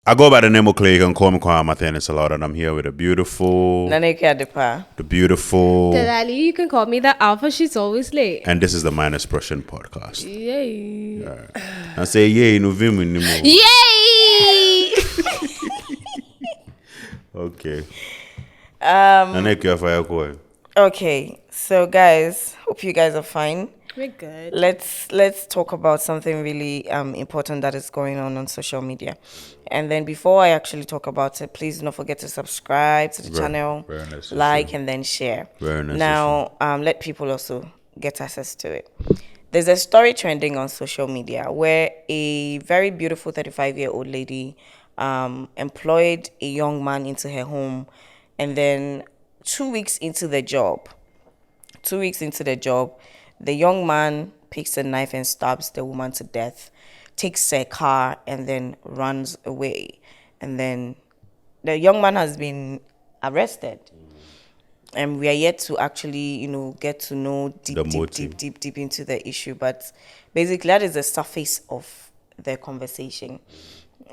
I go by the name of Clay. You can call me Kwame Mathenis a lot, and I'm here with the beautiful. Delali, you can call me the Alpha. She's always late. And this is the Minor Expression podcast. Yay! Yeah. I say yay, no vim anymore. Yay! Okay. Okay, so guys, hope you guys are fine. We're good. Let's talk about something really important that is going on social media. And then before I actually talk about it, please don't forget to subscribe to the channel, like, and then share. Very necessary. Now, let people also get access to it. There's a story trending on social media where a very beautiful 35-year-old lady employed a young man into her home, and then 2 weeks into the job, the young man picks a knife and stabs the woman to death, takes her car, and then runs away. And then the young man has been arrested. And we are yet to actually, get to know deep into the issue. But basically, that is the surface of the conversation.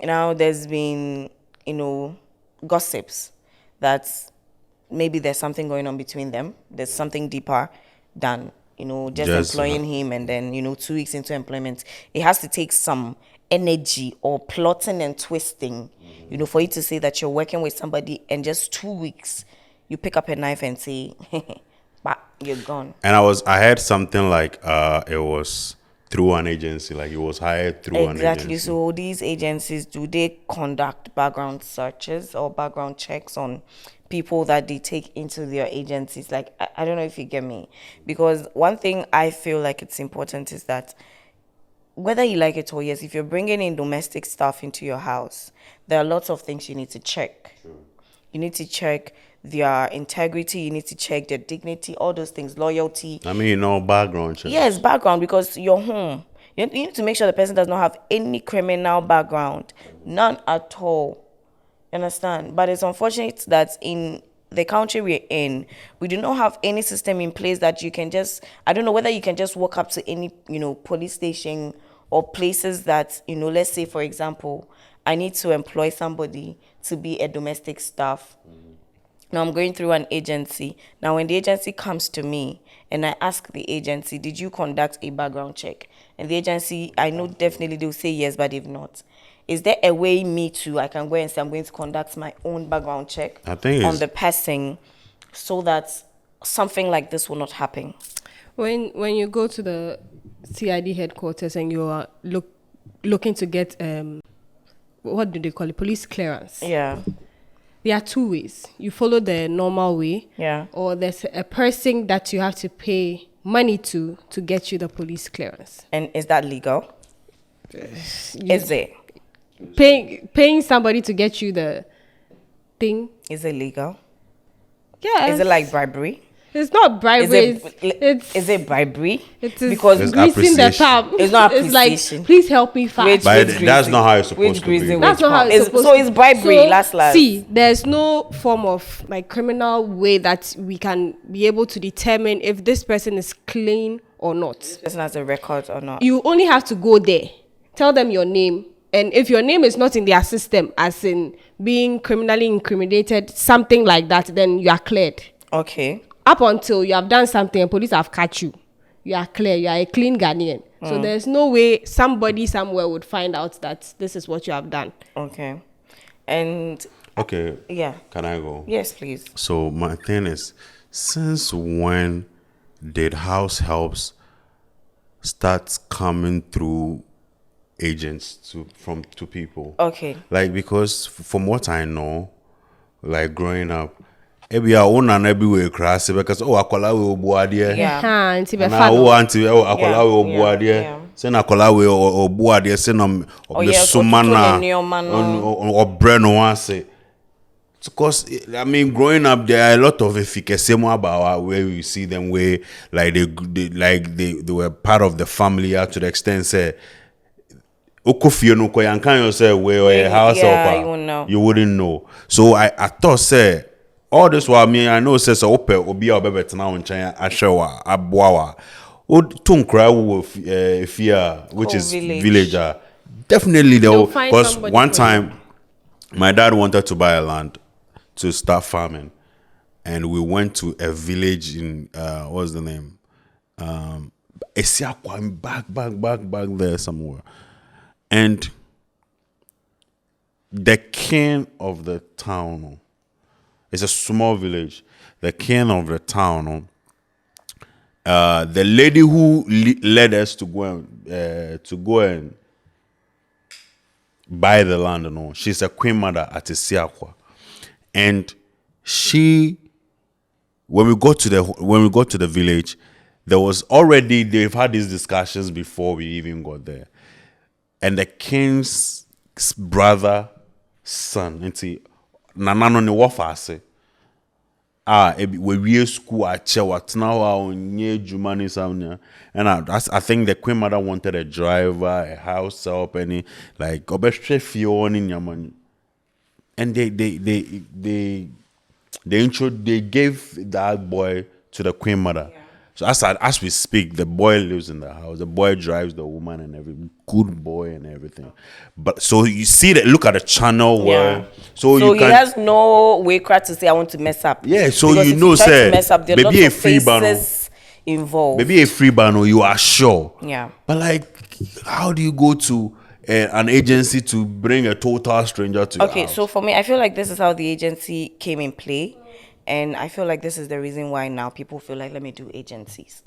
Now, there's been, gossips that maybe there's something going on between them. There's something deeper than just employing him, and then 2 weeks into employment, it has to take some energy or plotting and twisting, for you to say that you're working with somebody, and just 2 weeks you pick up a knife and say, "But you're gone." And I heard something like it was through an agency, like it was hired through an agency. Exactly. So these agencies, do they conduct background searches or background checks on people that they take into their agencies? Like, I don't know if you get me. Because one thing I feel like it's important is that whether you like it or yes, if you're bringing in domestic staff into your house, there are lots of things you need to check. Sure. You need to check their integrity, you need to check their dignity, all those things, loyalty. Background check. Yes, background, because you're home. You need to make sure the person does not have any criminal background. None at all. You understand? But it's unfortunate that in the country we're in, we do not have any system in place that you can just, I don't know whether you can just walk up to any, police station or places that, let's say, for example, I need to employ somebody to be a domestic staff. Now I'm going through an agency. Now when the agency comes to me and I ask the agency, did you conduct a background check? And the agency, I know definitely they'll say yes, but if not, is there a way I can go and say I'm going to conduct my own background check on the person so that something like this will not happen? When you go to the CID headquarters and you are looking to get what do they call it? Police clearance. Yeah. There are two ways. You follow the normal way. Yeah. Or there's a person that you have to pay money to get you the police clearance. And is that legal? Is it? Paying somebody to get you the thing. Is it legal? Yeah. Is it like bribery? It's not bribery. Is it bribery? It is because greasing the tap. It's not appreciation. It's like, please help me fast. But that's not how it's supposed to be. That's not how it's supposed to be. So it's bribery, last. See, there's no form of criminal way that we can be able to determine if this person is clean or not. This person has a record or not. You only have to go there, tell them your name, and if your name is not in their system, as in being criminally incriminated, something like that, then you are cleared. Okay. Up until you have done something and police have caught you, you are clear, you are a clean Ghanaian. So there's no way somebody somewhere would find out that this is what you have done. Okay. And... Okay. Yeah. Can I go? Yes, please. So my thing is, since when did house helps start coming through agents to people? Okay. Like, because from what I know, like growing up, ebi a ona na bi we crass because akola we obuade na akola we obuade say na akola we obuade say no sumana obre no ase, because I mean growing up there are a lot of efficacy about where we see them where like they were part of the family to the extent say okofie no koyankan you say where house helper you wouldn't know. So I thought say all this while I know says ope obi a obebet na wonchen ahwewa aboawa o tunkra wo fear which is villager. Definitely though, because one time my dad wanted to buy a land to start farming, and we went to a village in what's the name? Esiakwa, back there somewhere, and the king of the town. It's a small village. The king of the town. The lady who led us to go and buy the land, she's a queen mother at Esiakwa, and when we got to the village, they've had these discussions before we even got there, and the king's brother son, nanano ne wafase. We school at Chewatnawa near Jumani Sound, and I think the queen mother wanted a driver, a house help, any like Obestre in Yaman, and they gave that boy to the queen mother. Yeah. So as we speak, the boy lives in the house. The boy drives the woman and everything. Good boy and everything. But so you see that. Look at the channel where. So he has no way to say I want to mess up. Yeah. So you know, say maybe a free ban involved. Maybe a free ban, you are sure. Yeah. But like, how do you go to an agency to bring a total stranger to? Okay. So for me, I feel like this is how the agency came in play. And I feel like this is the reason why now people feel like, let me do agencies.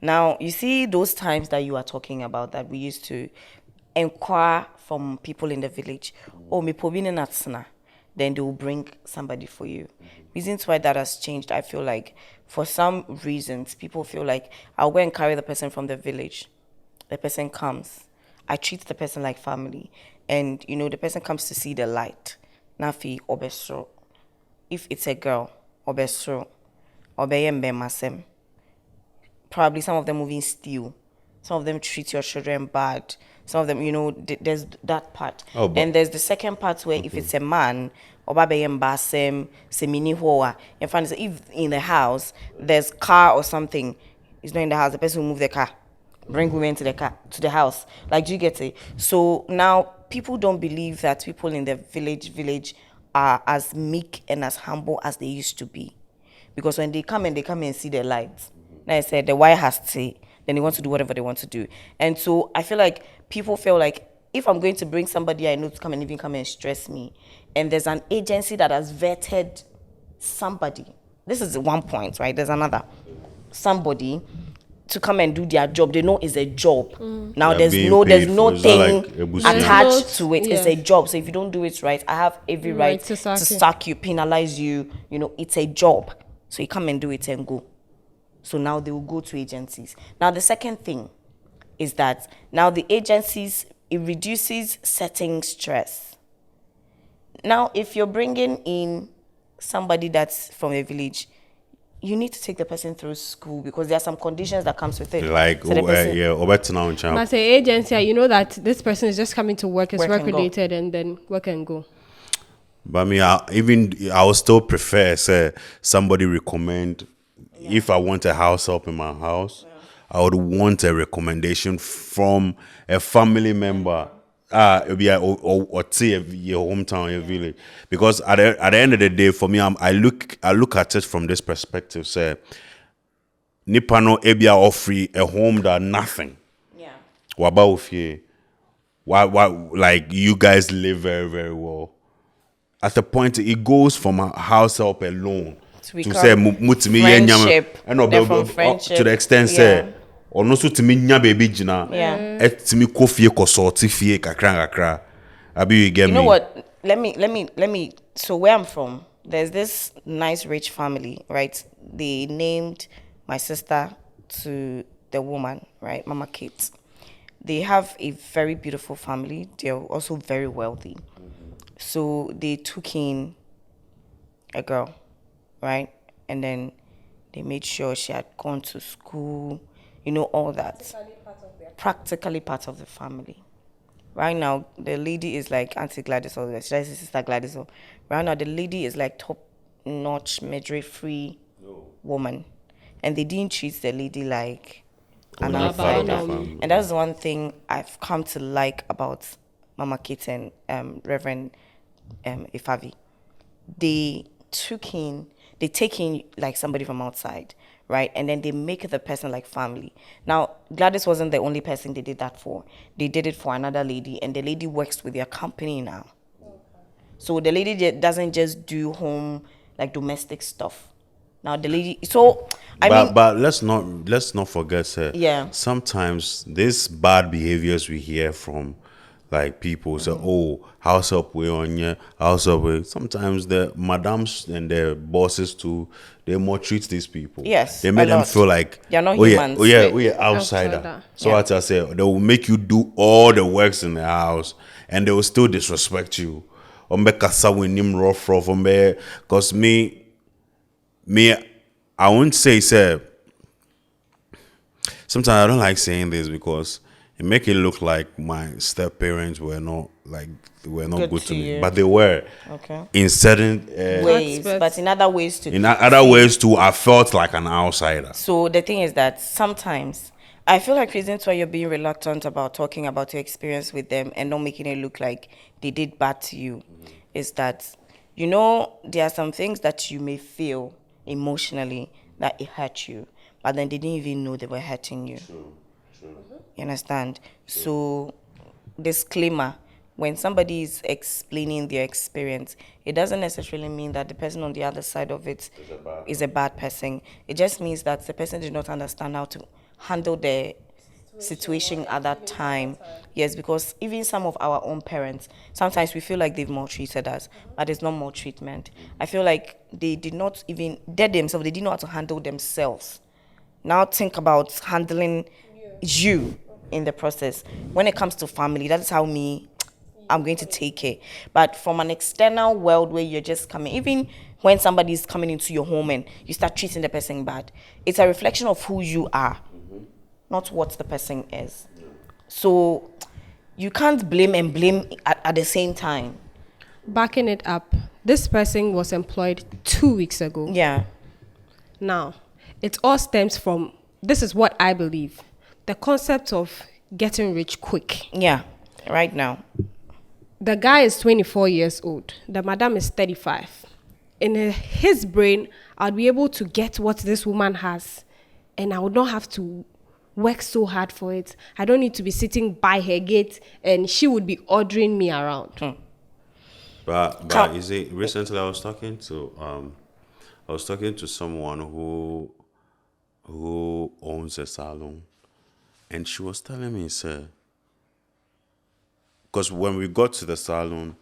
Now, you see those times that you are talking about that we used to inquire from people in the village, me pobine natsna, then they will bring somebody for you. Reasons why that has changed, I feel like for some reasons, people feel like I'll go and carry the person from the village. The person comes. I treat the person like family. And, the person comes to see the light. Nafi obestro. If it's a girl, obestro, obeyembe masem. Probably some of them moving steal. Some of them treat your children bad. Some of them, there's that part. And there's the second part where if it's a man, obabeyemba sem, semini hoa. In fact, if in the house there's car or something, it's not in the house, the person will move the car. Bring women to the house. Like, do you get it? So now people don't believe that people in the village are as meek and as humble as they used to be. Because when they come and see the lights. Now I said the wire has to, then they want to do whatever they want to do. And so I feel like people feel like if I'm going to bring somebody I know to come and stress me, and there's an agency that has vetted somebody. This is one point, right? There's another. Somebody to come and do their job. They know it's a job. Now there's no thing attached to it. Yeah. It's a job. So if you don't do it right, I have every right to sack you, penalize you. It's a job. So you come and do it and go. So now they will go to agencies. Now the second thing is that now the agencies, it reduces setting stress. Now if you're bringing in somebody that's from a village, you need to take the person through school because there are some conditions that comes with it. Like, As an agency, you know that this person is just coming to work, it's work related, and then work and go. But I would still prefer, say, somebody recommend. Yeah. If I want a house help in my house, I would want a recommendation from a family member. It'll be your hometown, your village. Because at the end of the day, for me, I look at it from this perspective. Say, Nipano ebia offering a home that nothing. Yeah. Why? Like you guys live very, very well. At the point it goes from a house help alone to say friendship, to the extent say. Or no so to me nya baby jina. Et me coffee consult fie kakra. Abi you get me. You know what? Let me so where I'm from, there's this nice rich family, right? They named my sister to the woman, right? Mama Kate. They have a very beautiful family. They're also very wealthy. So they took in a girl, right? And then they made sure she had gone to school. All that. Practically part of the family. Right now, the lady is like Auntie Gladys or should I say Sister Gladys? Right now, the lady is like top-notch, midwifery woman. And they didn't treat the lady like another family. And that's one thing I've come to like about Mama Kate and Reverend Ifavi. They take in like somebody from outside, right? And then they make the person like family. Now, Gladys wasn't the only person they did that for. They did it for another lady, and the lady works with their company now. So the lady doesn't just do home, like domestic stuff. Now the lady, so but let's not forget, sir. Yeah. Sometimes these bad behaviors we hear from, like people say, "Oh, house help we on you, house help we." Sometimes the madams and the bosses too, they maltreat these people. Yes, they make them feel like they're not humans. humans. We are outsider. Outsider. So as I say, they will make you do all the works in the house, and they will still disrespect you. Because me, I won't say, sir. Sometimes I don't like saying this because it make it look like my step parents were not good to me, but they were. Okay. In certain ways, but in other ways too. In other ways too, I felt like an outsider. So the thing is that sometimes I feel like reasons why you're being reluctant about talking about your experience with them and not making it look like they did bad to you is that, you know, there are some things that you may feel emotionally that it hurt you, but then they didn't even know they were hurting you. True. You understand? So, disclaimer, when somebody is explaining their experience, it doesn't necessarily mean that the person on the other side of it is a bad person. It just means that the person did not understand how to handle the situation at that time. Yes, because even some of our own parents, sometimes we feel like they've maltreated us, but it's not maltreatment. I feel like they did not even, they didn't know how to handle themselves. Now think about handling you in the process. When it comes to family, that's how I'm going to take it. But from an external world where you're just coming, even when somebody is coming into your home and you start treating the person bad, it's a reflection of who you are, not what the person is. So you can't blame and blame at the same time. Backing it up, this person was employed 2 weeks ago. Yeah. Now, it all stems from, this is what I believe, the concept of getting rich quick. Yeah, right now. The guy is 24 years old. The madam is 35. In his brain, I'll be able to get what this woman has, and I would not have to work so hard for it. I don't need to be sitting by her gate, and she would be ordering me around. But is it recently I was talking to someone who owns a salon, and she was telling me, sir, because when we got to the salon,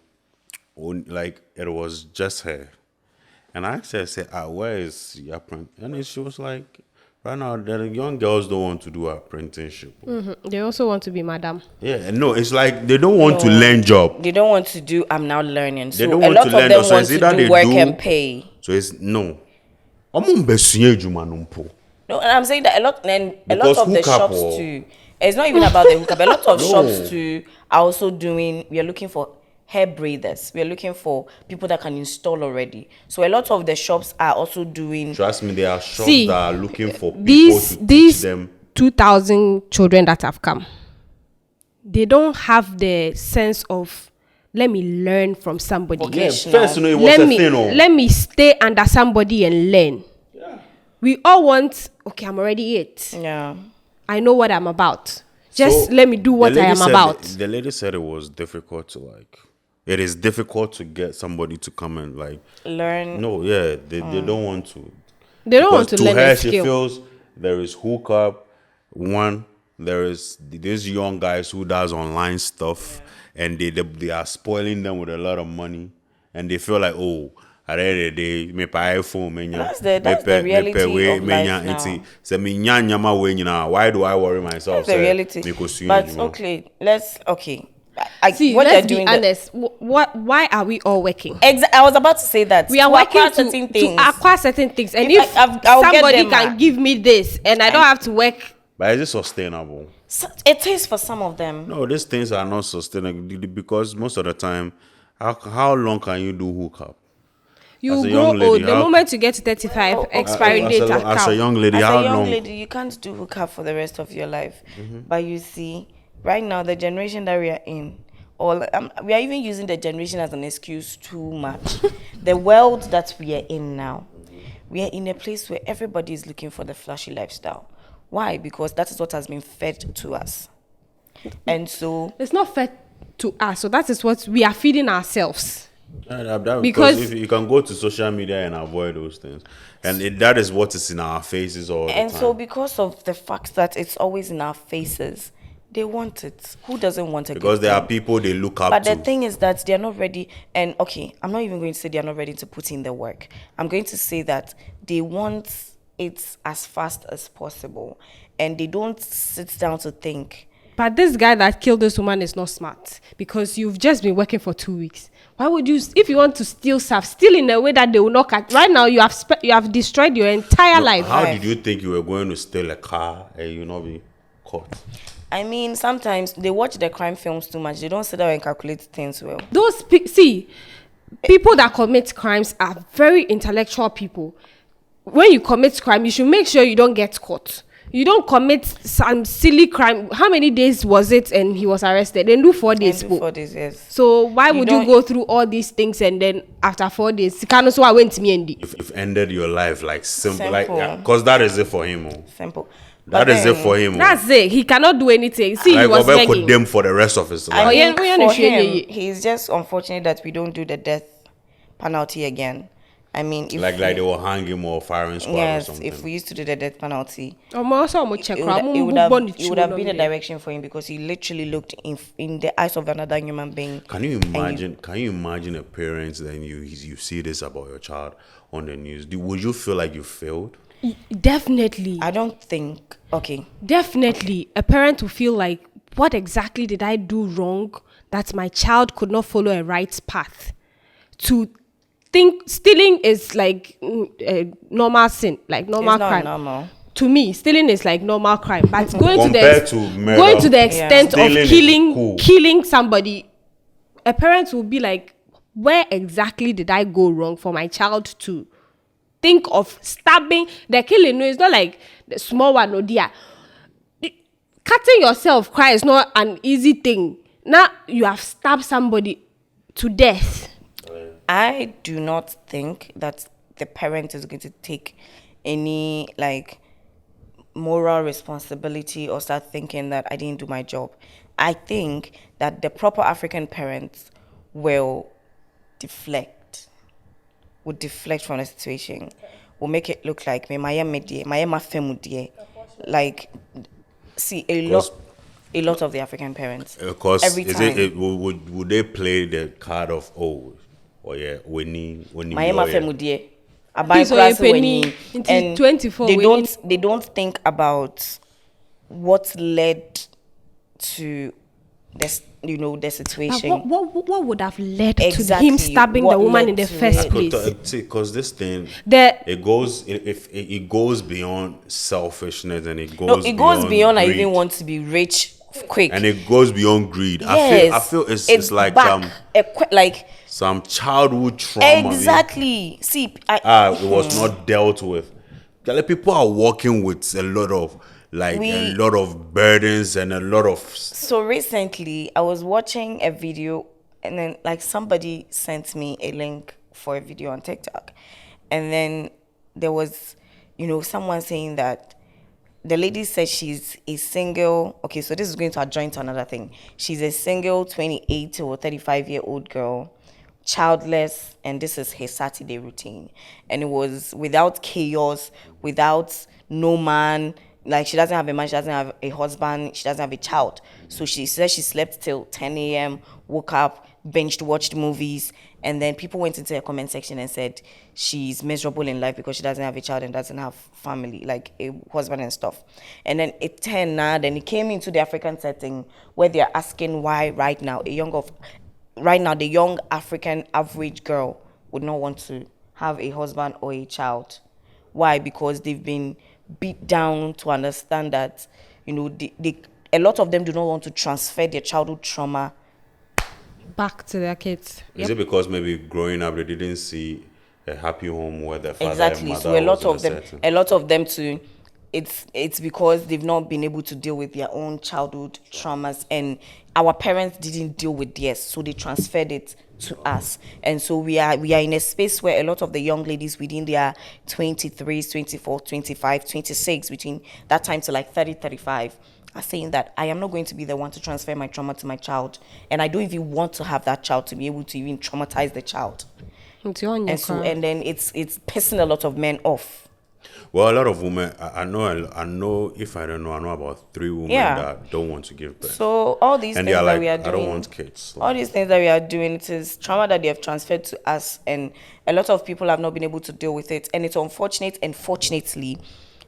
like it was just her, and I asked her, I said, where is your apprentice? And she was like, right now the young girls don't want to do apprenticeship. Mm-hmm. They also want to be madam. Yeah, no, it's like they don't want to learn job. They don't want to do, I'm now learning. So they don't a want lot to of learn, them so want to do work and pay. So it's no. No, and I'm saying that a lot of the shops too. It's not even about the hookup. A lot of shops too are also doing. We are looking for hair braiders. We are looking for people that can install already. So a lot of the shops are also doing. Trust me, there are shops that are looking for people to teach them. 2,000 children that have come, they don't have the sense of, let me learn from somebody. Okay, first, you know, it was a thing. Let me stay under somebody and learn. Yeah. We all want, okay, I'm already it. Yeah. I know what I'm about. Just let me do what I am about. The lady said it was difficult to it is difficult to get somebody to come and learn. No, yeah, they don't want to. They don't want to learn her, a skill. She feels there is hookup. One, there is these young guys who does online stuff, and they are spoiling them with a lot of money, and they feel like, oh, at the end of the day, me pay iPhone, that's the reality of life now. Why do I worry myself? That's the reality. But okay, let's see. What let's be honest. Why are we all working? I was about to say that we are working to acquire certain things, and if somebody can give me this, and I don't have to work. But is it sustainable? It is for some of them. No, these things are not sustainable because most of the time, how long can you do hookup? You grow old. The moment you get to 35, expiry date as a young lady, you can't do hookup for the rest of your life. Mm-hmm. But you see, right now, the generation that we are in, or we are even using the generation as an excuse too much. The world that we are in now, we are in a place where everybody is looking for the flashy lifestyle. Why? Because that is what has been fed to us. And so it's not fed to us, so that is what we are feeding ourselves. Because if you can go to social media and avoid those things, and that is what is in our faces all the time. And so because of the fact that it's always in our faces, they want it. Who doesn't want it? Because there are people they look up to. But the thing is that they're not ready. And okay, I'm not even going to say they're not ready to put in the work. I'm going to say that they want it as fast as possible, and they don't sit down to think. But this guy that killed this woman is not smart, because you've just been working for 2 weeks. Why would you, if you want to steal stuff, steal in a way that they will not catch? Right now, you have destroyed your entire life. How did you think you were going to steal a car and you not be caught? I mean, sometimes they watch the crime films too much. They don't sit down and calculate things well. People that commit crimes are very intellectual people. When you commit crime, you should make sure you don't get caught. You don't commit some silly crime. How many days was it and he was arrested? Then do 4 days. 4 days, yes. So why would you go through all these things and then after 4 days, I went to me and you've ended your life like simple. Like, because that is it for him. Simple. That is it for him. That's it. He cannot do anything. See, like, he was begging. Condemn for the rest of his life. For him, he's just unfortunate that we don't do the death penalty again. I mean, if they will hang him or firing squad or something. If we used to do the death penalty, it would have been a direction for him, because he literally looked in the eyes of another human being. Can you imagine a parent, then you see this about your child on the news? Would you feel like you failed? Definitely. I don't think. Okay. Definitely, a parent will feel like, what exactly did I do wrong that my child could not follow a right path? To think stealing is like a normal sin, like normal crime. Normal. To me, stealing is like normal crime, but going to the extent of killing somebody, a parent will be like, where exactly did I go wrong for my child to think of stabbing? The killing, no, it's not like the small one, no dear. Cutting yourself cry is not an easy thing. Now you have stabbed somebody to death. I do not think that the parent is going to take any moral responsibility or start thinking that I didn't do my job. I think that the proper African parents will deflect from the situation, will make it look like see a lot of the African parents. Because every time would they play the card of when and 24 they don't think about what led to this, the situation. What would have led to him stabbing the woman in the first place? Because this thing, it goes beyond selfishness, and it goes beyond I even want to be rich quick, and it goes beyond greed. Yes, I feel it's like some childhood trauma. Exactly. It was not dealt with. People are walking with a lot of burdens and a lot of. So recently, I was watching a video, and then somebody sent me a link for a video on TikTok, and then there was, someone saying that the lady said she's a single. Okay, so this is going to adjoin to another thing. She's a single 28 or 35-year-old girl, childless, and this is her Saturday routine. And it was without chaos, without no man. She doesn't have a man, she doesn't have a husband, she doesn't have a child. So she said she slept till 10 a.m., woke up, binged, watched movies, and then people went into her comment section and said she's miserable in life because she doesn't have a child and doesn't have family, like a husband and stuff. And then it came into the African setting where they're asking why right now the young African average girl would not want to have a husband or a child. Why? Because they've been beat down to understand that, a lot of them do not want to transfer their childhood trauma back to their kids. Is it because maybe growing up they didn't see a happy home where their father exactly. and mother so a lot of them too, it's because they've not been able to deal with their own childhood traumas, and our parents didn't deal with theirs, so they transferred it to us. And so we are in a space where a lot of the young ladies within their 23, 24, 25, 26, between that time to like 30, 35, are saying that I am not going to be the one to transfer my trauma to my child, and I don't even want to have that child to be able to even traumatize the child. And then it's pissing a lot of men off. Well, a lot of women, I know if I don't know, I know about 3 women that don't want to give birth. So all these things that we are doing, I don't want kids. All these things that we are doing, it is trauma that they have transferred to us, and a lot of people have not been able to deal with it. And it's unfortunate, and fortunately,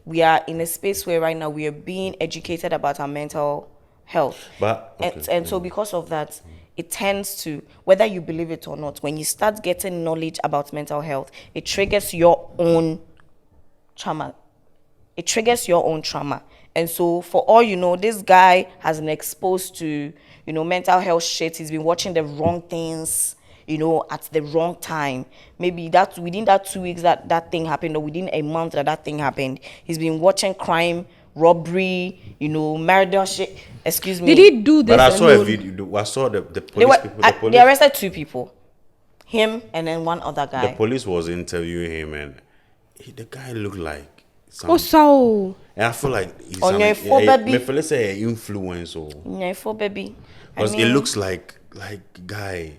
we are in a space where right now we are being educated about our mental health. And so because of that, it tends to, whether you believe it or not, when you start getting knowledge about mental health, it triggers your own trauma. It triggers your own trauma. And so for all you know, this guy has been exposed to, mental health shit. He's been watching the wrong things, at the wrong time. Maybe that within that 2 weeks that thing happened, or within a month that thing happened, he's been watching crime, robbery, murder shit. Excuse me. Did he do this? But I saw a video. I saw the police people. They arrested 2 people. Him and then one other guy. The police was interviewing him, and the guy looked like Oh, so. And I feel like he's baby. Say influence or baby. Because it looks like guy,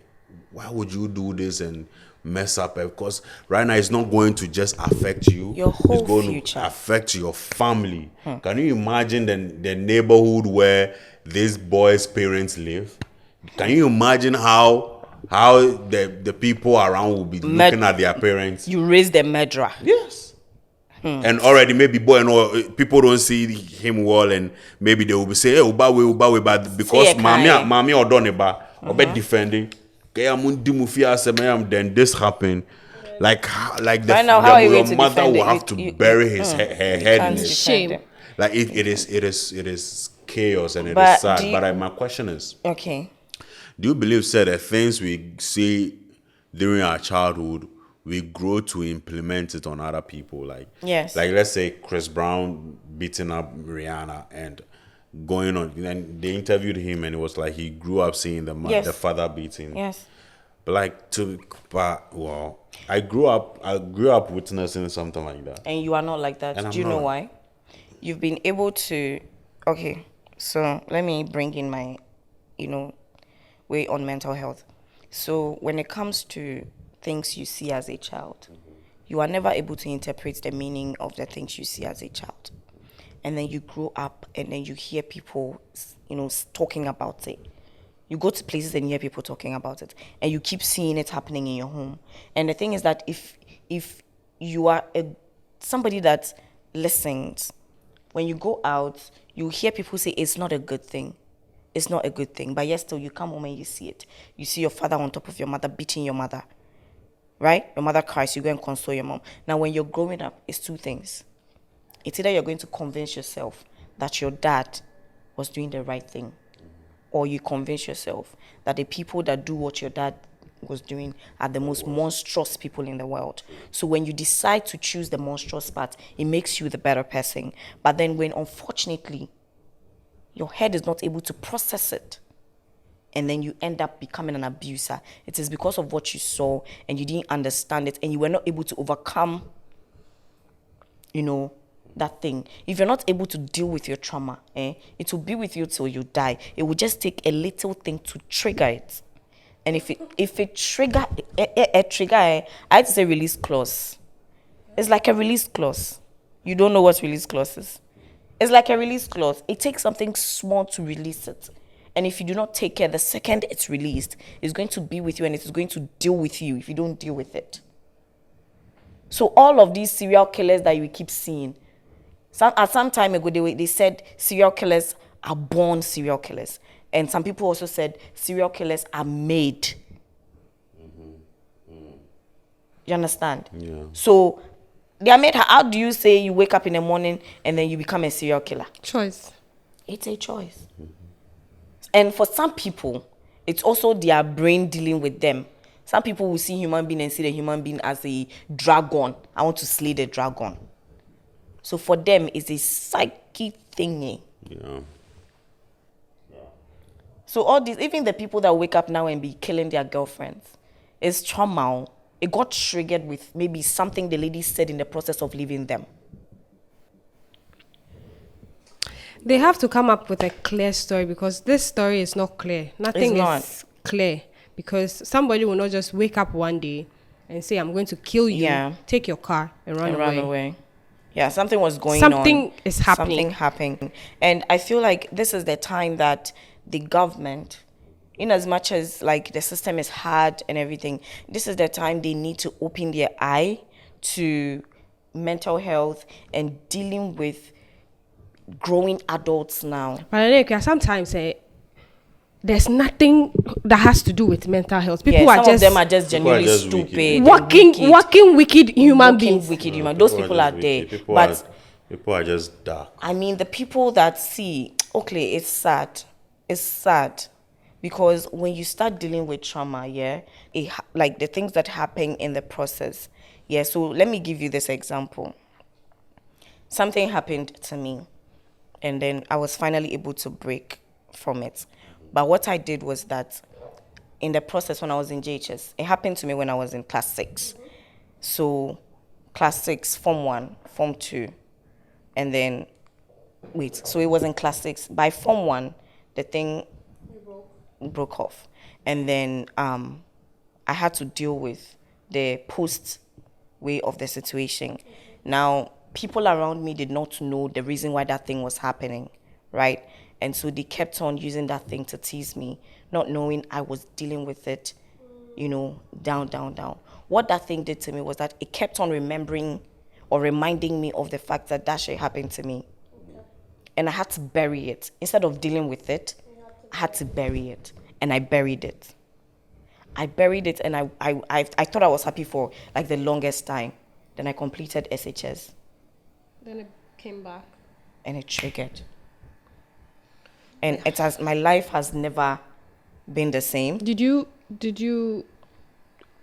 why would you do this and mess up? Because right now it's not going to just affect you. Your whole it's going future. to affect your family. Can you imagine the neighborhood where this boy's parents live? Can you imagine how the people around will be looking at their parents? You raise the murderer. Yes. And already maybe people don't see him well, and maybe they will be saying, hey, Ubawe, but because Mami or Doneba or be defending, then this happened. Like right now, your mother will have to bury her head in it. Shame. Like it is chaos, and it is sad. But my question is, okay, do you believe the things we see during our childhood, we grow to implement it on other people? Like, yes, like let's say Chris Brown beating up Rihanna and going on, and they interviewed him, and it was like he grew up seeing the father beating. Yes. But I grew up witnessing something like that. And you are not like that. Do you know why? You've been able to. Okay, so let me bring in my, way on mental health. So when it comes to things you see as a child, you are never able to interpret the meaning of the things you see as a child. And then you grow up, and then you hear people, talking about it. You go to places and you hear people talking about it, and you keep seeing it happening in your home. And the thing is that if you are somebody that listens, when you go out, you hear people say it's not a good thing. It's not a good thing. But yet still you come home and you see it. You see your father on top of your mother beating your mother. Right? Your mother cries, you go and console your mom. Now, when you're growing up, it's 2 things. It's either you're going to convince yourself that your dad was doing the right thing, or you convince yourself that the people that do what your dad was doing are the most monstrous people in the world. So when you decide to choose the monstrous path, it makes you the better person. But then when, unfortunately, your head is not able to process it, and then you end up becoming an abuser, it is because of what you saw, and you didn't understand it, and you were not able to overcome, that thing. If you're not able to deal with your trauma, it will be with you till you die. It will just take a little thing to trigger it. And if it trigger a trigger, I had to say release clause. It's like a release clause. You don't know what release clause is. It's like a release clause. It takes something small to release it. And if you do not take care, the second it's released, it's going to be with you, and it is going to deal with you if you don't deal with it. So all of these serial killers that you keep seeing, at some time ago, they said serial killers are born serial killers. And some people also said serial killers are made. You understand? Yeah. So they are made. How do you say you wake up in the morning and then you become a serial killer? Choice. It's a choice. And for some people, it's also their brain dealing with them. Some people will see human being and see the human being as a dragon. I want to slay the dragon. So for them, it's a psyche thingy. Yeah. So all these, even the people that wake up now and be killing their girlfriends, it's trauma. It got triggered with maybe something the lady said in the process of leaving them. They have to come up with a clear story, because this story is not clear. Nothing is clear, because somebody will not just wake up one day and say, I'm going to kill you, take your car and run away. Yeah, something was going on. Something is happening. Something happening. And I feel like this is the time that the government, in as much as like the system is hard and everything, this is the time they need to open their eye to mental health and dealing with growing adults now. But sometimes there's nothing that has to do with mental health. People some of them are just genuinely stupid. Walking wicked human beings. Those people are there. People are just dark. I mean, the people that see, okay, it's sad. It's sad. Because when you start dealing with trauma, like the things that happen in the process. Yeah, so let me give you this example. Something happened to me, and then I was finally able to break from it. But what I did was that in the process when I was in JHS, it happened to me when I was in class 6. So class 6, form 1, form 2, and then, so it was in class 6. By form 1, the thing broke off. And then I had to deal with the post way of the situation. Now, people around me did not know the reason why that thing was happening, right? And so they kept on using that thing to tease me, not knowing I was dealing with it, down. What that thing did to me was that it kept on remembering or reminding me of the fact that that shit happened to me. And I had to bury it. Instead of dealing with it, I had to bury it. And I buried it. And I thought I was happy for like the longest time. Then I completed SHS. Then it came back. And it triggered. And my life has never been the same. Did you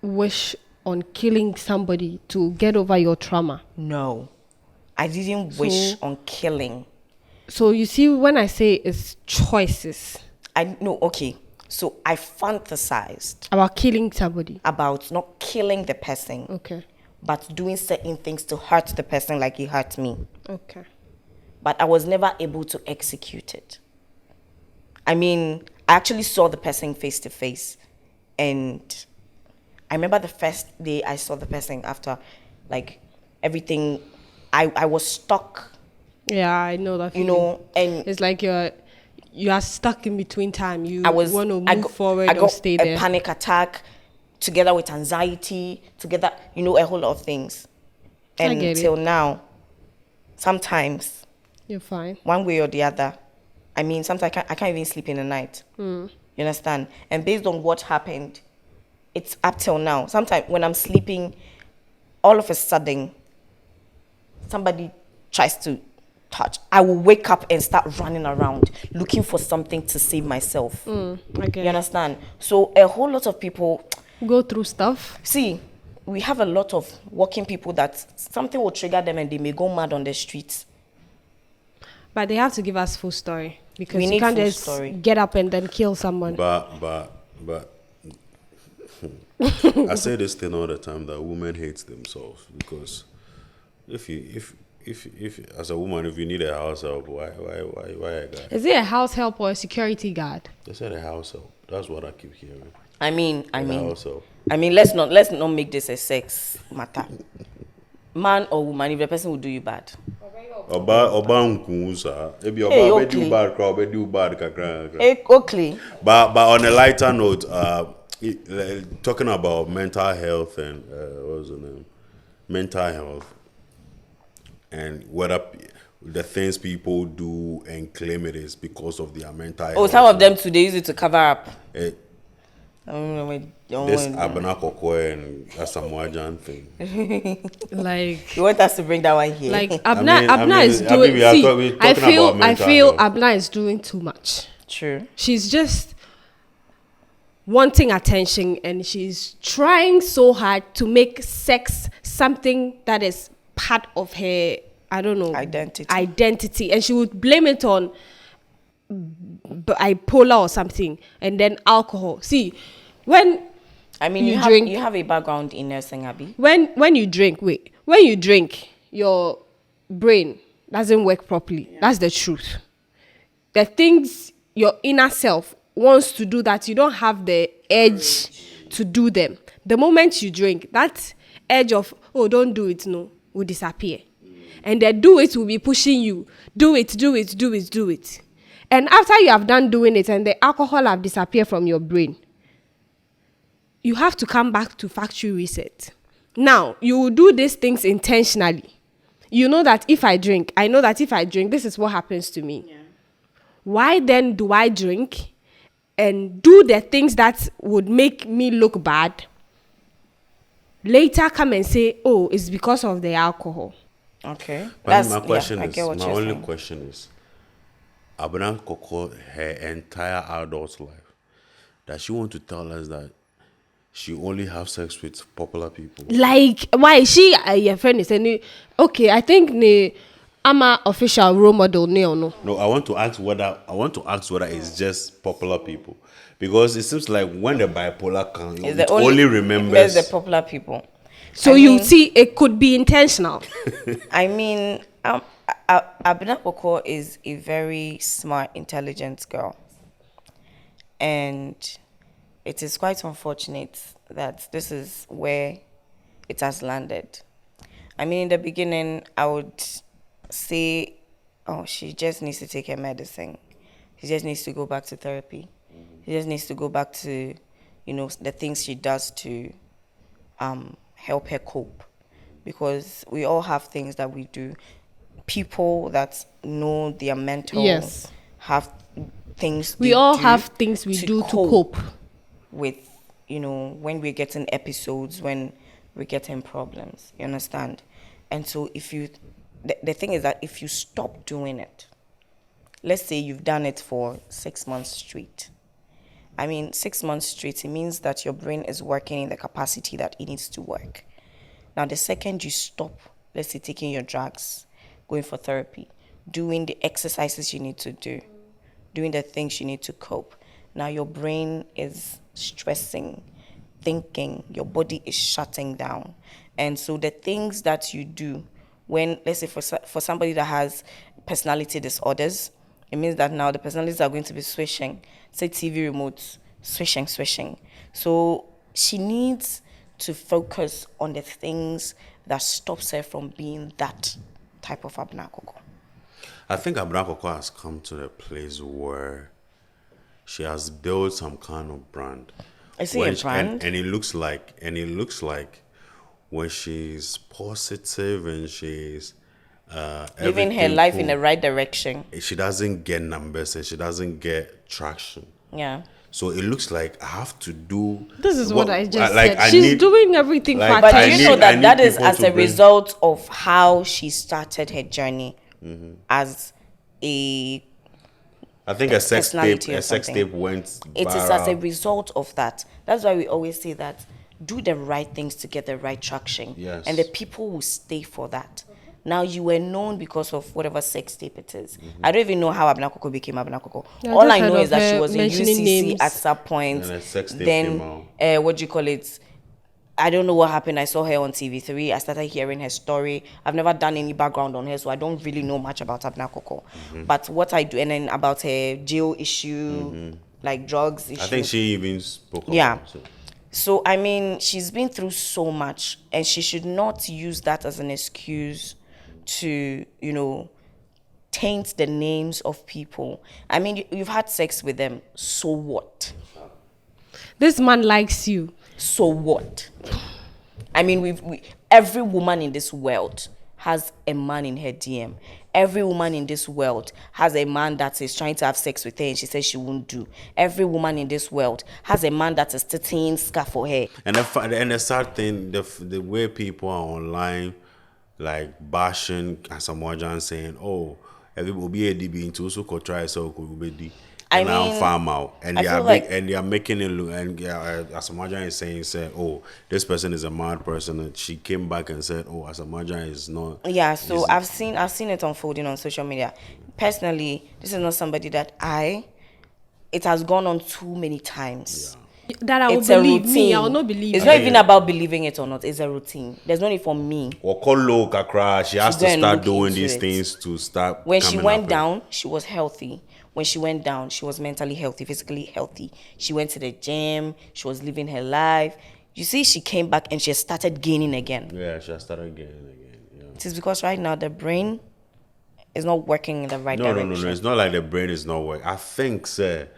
wish on killing somebody to get over your trauma? No. I didn't wish on killing. So you see, when I say it's choices. So I fantasized. About killing somebody? About not killing the person. Okay. But doing certain things to hurt the person like he hurt me. Okay. But I was never able to execute it. I mean, I actually saw the person face to face. And I remember the first day I saw the person after, like, everything, I was stuck. Yeah, I know that feeling. And it's like you are stuck in between time. You want to move forward or stay there. I got a panic attack together with anxiety, together, a whole lot of things. And until now, sometimes you're fine. One way or the other. I mean, sometimes I can't even sleep in the night. You understand? And based on what happened, it's up till now. Sometimes when I'm sleeping, all of a sudden, somebody tries to touch. I will wake up and start running around looking for something to save myself. You understand? So a whole lot of people go through stuff. See, we have a lot of working people that something will trigger them and they may go mad on the streets. But they have to give us full story, because you can't just get up and then kill someone. But I say this thing all the time, that women hate themselves, because if as a woman, if you need a house help, why a guy? Is it a house help or a security guard? They said a house help. That's what I keep hearing. I mean, let's not make this a sex matter. Man or woman, if the person will do you bad. Okay. But on a lighter note, talking about mental health and what was the name? Mental health, and whether the things people do and claim it is because of their mental health. Some of them today use it to cover up. This Abenakoko and Asamoah thing. Like, you want us to bring that one here? Like Abna is doing. I feel Abna is doing too much. True. She's just wanting attention, and she's trying so hard to make sex something that is part of her I don't know, identity, and she would blame it on bipolar or something, and then alcohol. See, when you drink, you have a background in nursing, Abby. When you drink, when you drink, your brain doesn't work properly. Yeah. That's the truth. The things your inner self wants to do that you don't have the edge to do them. The moment you drink, that edge of, oh, don't do it, no, will disappear. And the do it will be pushing you. Do it. And after you have done doing it and the alcohol have disappeared from your brain, you have to come back to factory reset. Now, you will do these things intentionally. You know that if I drink, this is what happens to me. Yeah. Why then do I drink and do the things that would make me look bad? Later come and say, oh, it's because of the alcohol. Okay. But my only question is, Abena Coco, her entire adult life, does she want to tell us that she only have sex with popular people? Like, why she your friend is saying, okay, I think I'm a official role model no. No, I want to ask whether it's just popular people, because it seems like when the bipolar comes, it only remembers the popular people. So you see, it could be intentional. Abena Coco is a very smart, intelligent girl, and it is quite unfortunate that this is where it has landed. In the beginning, I would say, oh, she just needs to take her medicine. She just needs to go back to therapy. She just needs to go back to, the things she does to help her cope. Because we all have things that we do. People that know their mental have things we all have things we do to cope with, when we're getting episodes, when we're getting problems, you understand? And so the thing is that if you stop doing it, let's say you've done it for 6 months straight. 6 months straight, it means that your brain is working in the capacity that it needs to work. Now, the second you stop, let's say taking your drugs, going for therapy, doing the exercises you need to do, doing the things you need to cope, now your brain is stressing, thinking, your body is shutting down. And so the things that you do when, let's say for somebody that has personality disorders, it means that now the personalities are going to be switching, say TV remotes, switching. So she needs to focus on the things that stops her from being that type of Abena Coco. I think Abena Coco has come to the place where she has built some kind of brand. I see a brand. And it looks like when she's positive and she's living her life in the right direction, she doesn't get numbers and she doesn't get traction. Yeah. So it looks like I have to do. This is what I just said. She's doing everything. But do you know that is as a result of how she started her journey as a. I think a sex tape went viral. It is as a result of that. That's why we always say that do the right things to get the right traction. Yes. And the people will stay for that. Now, you were known because of whatever sex tape it is. I don't even know how Abena Coco became Abena Coco. All I know is that she was in UCC names at some point. And a sex tape came out. What do you call it? I don't know what happened. I saw her on TV3. I started hearing her story. I've never done any background on her, so I don't really know much about Abena Coco. But what I do, and then about her jail issue, like drugs issue. I think she even spoke about it. So, she's been through so much, and she should not use that as an excuse to, taint the names of people. You've had sex with them, so what? This man likes you. So what? Every woman in this world has a man in her DM. Every woman in this world has a man that is trying to have sex with her and she says she won't do. Every woman in this world has a man that is titting scarf for her. And the sad thing, the way people are online, like bashing Asamoah Gyan, saying, oh, everybody be a DB into so could try so could be. I and mean, I'm farm out, and I they are feel like- and they are making it look. And Asamajan is saying, oh, this person is a mad person, and she came back and said, oh, Asamajan is not. Yeah, so is- I've seen it unfolding on social media. Personally, this is not somebody that it has gone on too many times. That I will It's a believe routine. me. I will not believe It's you. not even about believing it or not. It's a routine. There's no need for me. Or call low kakra. She has go to and start look doing into these it. things to start. When she coming went up down, she was healthy. When she went down, she was mentally healthy, physically healthy. She went to the gym. She was living her life. You see, she came back and she started gaining again. Yeah, she has started again. Yeah. It is because right now the brain is not working in the right No, direction. It's not like the brain is not working. I think, sir,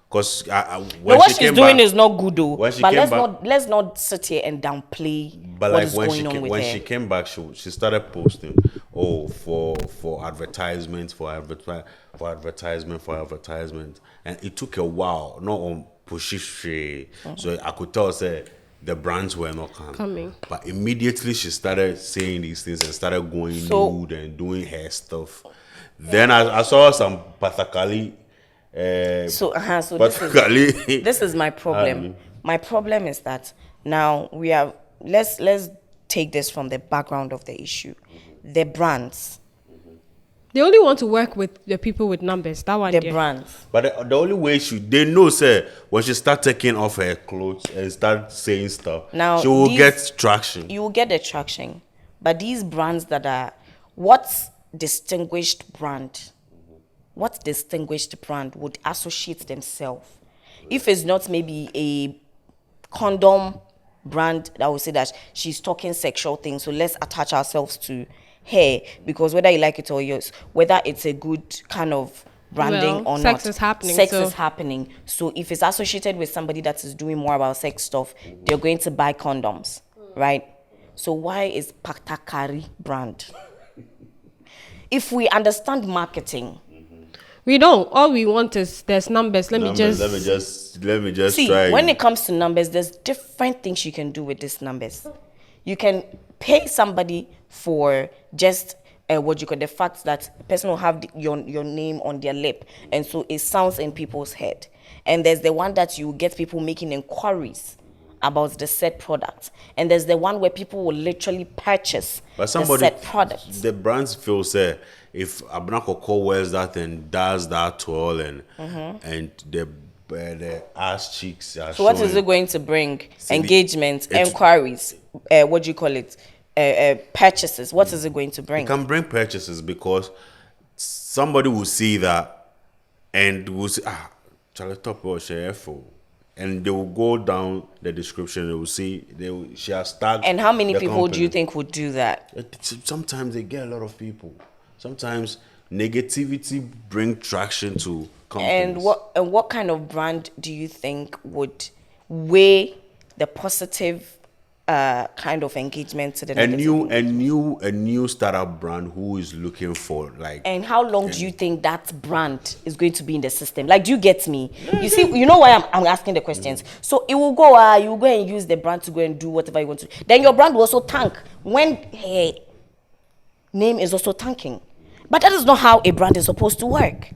because No, what she's doing is not good though. when she But came let's not sit here and downplay But what like is when going on with when her. she came back, she started posting, oh, for advertisements, and it took a while. Not on pushy, so I could tell say the brands were not coming. But immediately she started saying these things and started going So- nude and doing her stuff. Then I saw some Pathakali. So Pathakali. this is my problem. My problem is that now we are let's take this from the background of the issue. The brands, They only want to work with the people with numbers. That one. the there. brands. But the only way they know, say, when she start taking off her clothes and start saying stuff, Now, she will these- get traction. You will get the traction, but these brands that are what distinguished brand would associate themselves? If it's not maybe a condom brand that will say that she's talking sexual things, so let's attach ourselves to her, because whether you like it or yours, whether it's a good kind of branding Well, or sex not, is happening, sex so- is happening. So if it's associated with somebody that is doing more about sex stuff, they're going to buy condoms, right? So why is Patakari brand? If we understand marketing, We don't. All we want is there's numbers. Let me just. Let me just see, try. when it comes to numbers, there's different things you can do with these numbers. You can pay somebody for just the fact that the person will have your name on their lip, and so it sounds in people's head. And there's the one that you get people making inquiries about the said product, and there's the one where people will literally purchase but the somebody, said product. the brands feel say if Abnako wears that and does that well and the ass cheeks are So what is showing- it going to bring? See, Engagements, it's- inquiries, purchases. What is it going to bring? It can bring purchases because somebody will see that and will say, Charlie Top or Shefo. And they will go down the description. They will see she has tagged. And how many the people do you company. think would do that? Sometimes they get a lot of people. Sometimes negativity bring traction to companies. And what kind of brand do you think would weigh the positive kind of engagement to the a negative? new startup brand who is looking for like And how long do you think that brand is going to be in the system? Like, do you get me? You see, you know why I'm asking the questions. So it will go, you will go and use the brand to go and do whatever you want to. Then your brand will also tank when her name is also tanking. But that is not how a brand is supposed to work.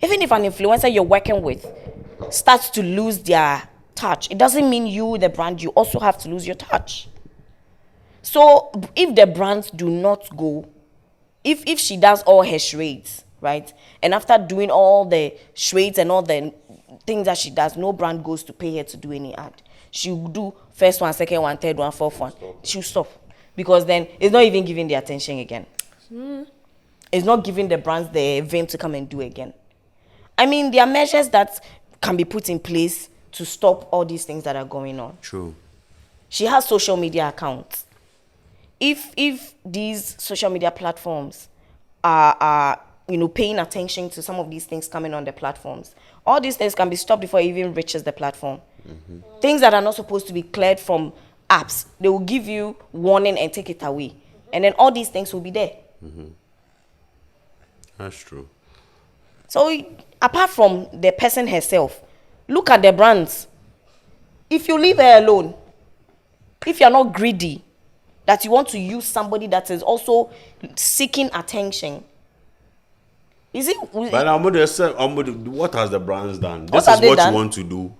Even if an influencer you're working with starts to lose their touch, it doesn't mean you, the brand, you also have to lose your touch. So if the brands do not go, if she does all her charades, right, and after doing all the charades and all the things that she does, no brand goes to pay her to do any ad. She'll do first one, second one, third one, fourth one. She'll stop because then it's not even giving the attention again. It's not giving the brands the vein to come and do again. I mean, there are measures that can be put in place to stop all these things that are going on. true. She has social media accounts. If these social media platforms are paying attention to some of these things coming on the platforms, all these things can be stopped before it even reaches the platform. Things that are not supposed to be cleared from apps, they will give you warning and take it away, and then all these things will be there. That's true. So apart from the person herself, look at the brands. If you leave her alone, if you're not greedy, that you want to use somebody that is also seeking attention, Is it? But what has the brands done? What This have is they what done? you want to do.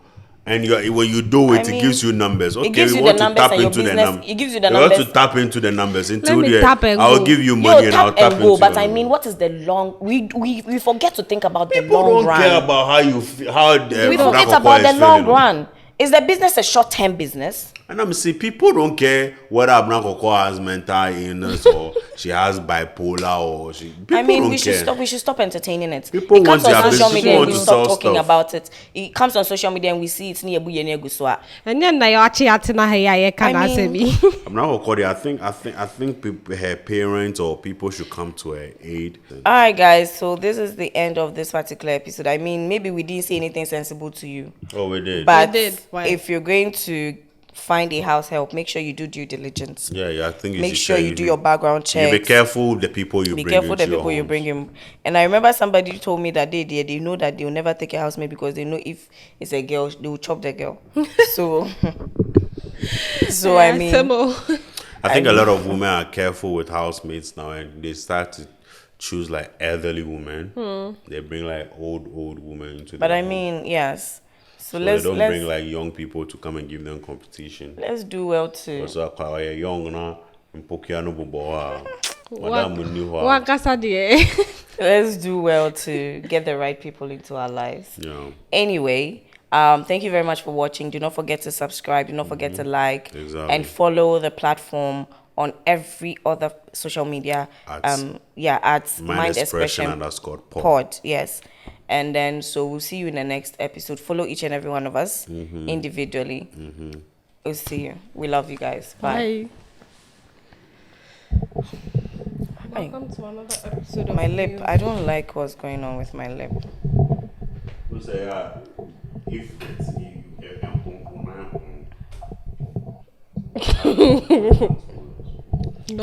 And when you do it, I mean, it gives you numbers. Okay, gives we you want the to numbers tap and your into the business- numbers. it gives you the We want to numbers. tap into the numbers. Until me the tap and I'll go. give you money and I'll tap tap and into go. But your I mean, numbers. what is the long? We forget to think about People the long don't run. care about how you feel, how We forget about the long run. Is the business a short-term business? And I'm saying people don't care whether Abna Koko has mental illness or she has bipolar or she. People I mean, don't we should care. stop. We should stop entertaining it. People It comes want their on social business, media people and want we to stop sell talking stuff. about it. It comes on social media and we see it's near Buye Guswa. And then na yachi atina hey can I say mean- me. Abna Koko, I think people, her parents or people should come to her aid. All right, guys. So this is the end of this particular episode. I mean, maybe we didn't say anything sensible to you, Oh, we did. but We did. Why? if you're going to find a house help, make sure you do due diligence. Yeah, I think you Make should sure tell you do your background You check. be careful the people you Be bring careful into the your people you homes. bring in. And I remember somebody told me that they know that they will never take a housemate because they know if it's a girl, they will chop the girl. So, I mean, I think a lot of women are careful with housemates now, and they start to choose like elderly women. They bring like old women into. but their I home. mean, yes. So So let's they don't bring like young people to come and give them competition. let's do well to. So kwa young na mpokia no bobo madam ni ho. Wakasa de. Let's do well to get the right people into our lives. Yeah. Anyway, thank you very much for watching. Do not forget to subscribe. Do not forget to like Exactly. and follow the platform on every other social media. At At Mind Expression _ pod. Yes. And then so we'll see you in the next episode. Follow each and every one of us individually. We'll see you. We love you guys. Bye. Bye. Welcome to another episode of My lip. You. I don't like what's going on with my lip. We say if it's you